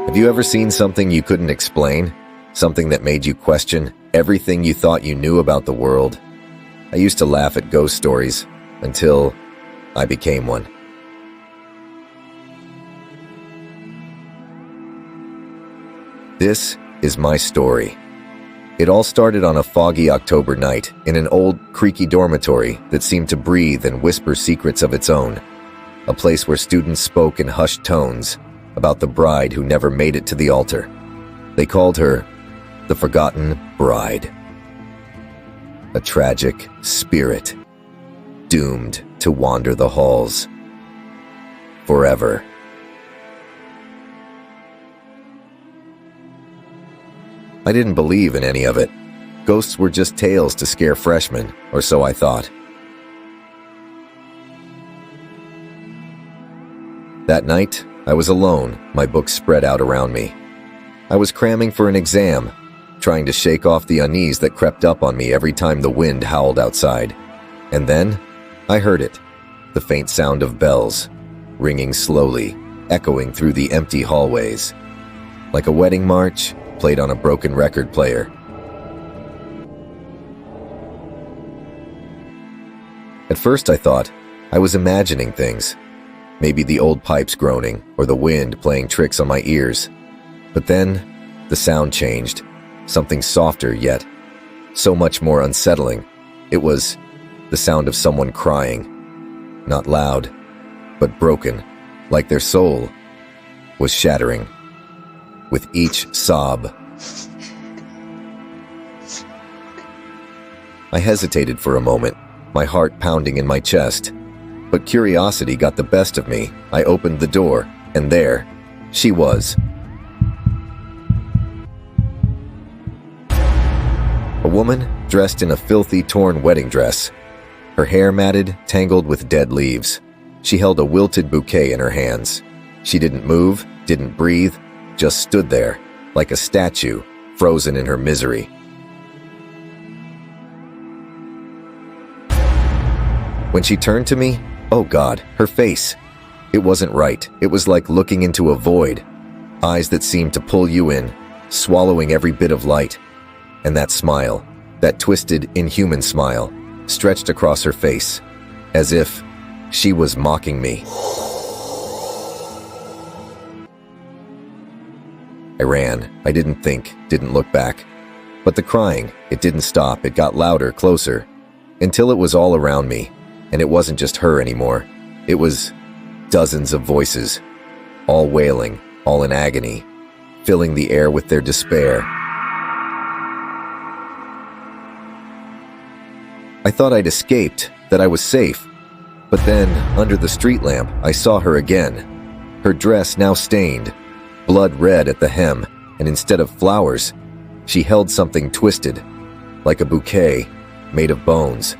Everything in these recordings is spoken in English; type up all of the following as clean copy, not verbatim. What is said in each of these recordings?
Have you ever seen something you couldn't explain? Something that made you question everything you thought you knew about the world? I used to laugh at ghost stories until I became one. This is my story. It all started on a foggy October night in an old, creaky dormitory that seemed to breathe and whisper secrets of its own. A place where students spoke in hushed tones about the bride who never made it to the altar. They called her the Forgotten Bride. A tragic spirit, doomed to wander the halls forever. I didn't believe in any of it. Ghosts were just tales to scare freshmen, or so I thought. That night, I was alone, my books spread out around me. I was cramming for an exam, trying to shake off the unease that crept up on me every time the wind howled outside. And then, I heard it, the faint sound of bells, ringing slowly, echoing through the empty hallways. Like a wedding march, played on a broken record player. At first I thought I was imagining things. Maybe the old pipes groaning, or the wind playing tricks on my ears. But then, the sound changed. Something softer yet so much more unsettling. It was the sound of someone crying. Not loud, but broken, like their soul was shattering with each sob. I hesitated for a moment, my heart pounding in my chest. But curiosity got the best of me. I opened the door, and there she was. A woman dressed in a filthy, torn wedding dress. Her hair matted, tangled with dead leaves. She held a wilted bouquet in her hands. She didn't move, didn't breathe, just stood there, like a statue, frozen in her misery. When she turned to me, oh God, her face. It wasn't right. It was like looking into a void. Eyes that seemed to pull you in, swallowing every bit of light. And that smile, that twisted, inhuman smile, stretched across her face, as if she was mocking me. I ran. I didn't think, didn't look back. But the crying, it didn't stop. It got louder, closer, until it was all around me. And it wasn't just her anymore. It was dozens of voices, all wailing, all in agony, filling the air with their despair. I thought I'd escaped, that I was safe. But then, under the street lamp, I saw her again. Her dress now stained, blood red at the hem, and instead of flowers, she held something twisted, like a bouquet made of bones.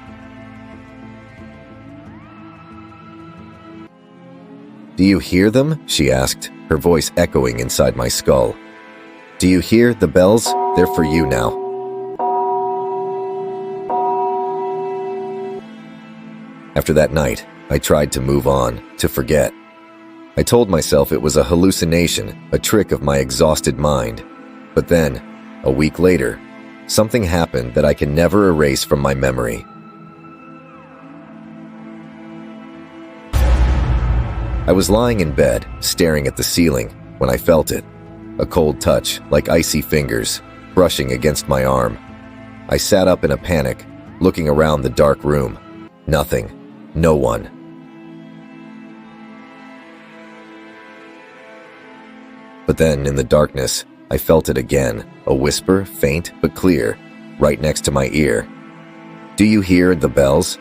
"Do you hear them?" she asked, her voice echoing inside my skull. "Do you hear the bells? They're for you now." After that night, I tried to move on, to forget. I told myself it was a hallucination, a trick of my exhausted mind. But then, a week later, something happened that I can never erase from my memory. I was lying in bed, staring at the ceiling, when I felt it. A cold touch, like icy fingers, brushing against my arm. I sat up in a panic, looking around the dark room. Nothing. No one. But then, in the darkness, I felt it again, a whisper, faint but clear, right next to my ear. "Do you hear the bells?"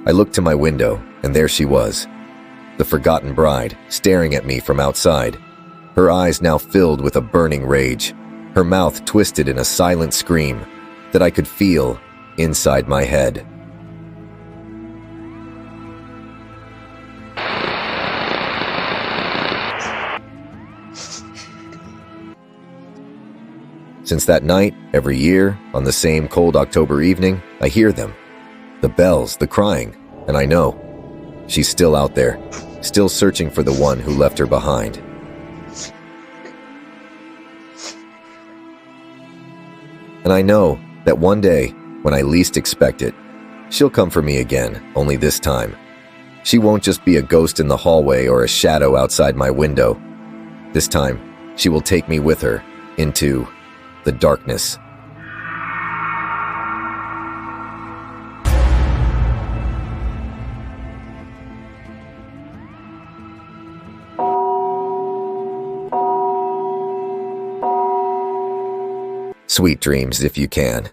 I looked to my window, and there she was, the forgotten bride, staring at me from outside. Her eyes now filled with a burning rage, her mouth twisted in a silent scream that I could feel inside my head. Since that night, every year, on the same cold October evening, I hear them. The bells, the crying, and I know She's still out there, still searching for the one who left her behind. And I know that one day, when I least expect it, she'll come for me again, only this time. She won't just be a ghost in the hallway or a shadow outside my window. This time, she will take me with her into the darkness. Sweet dreams if you can.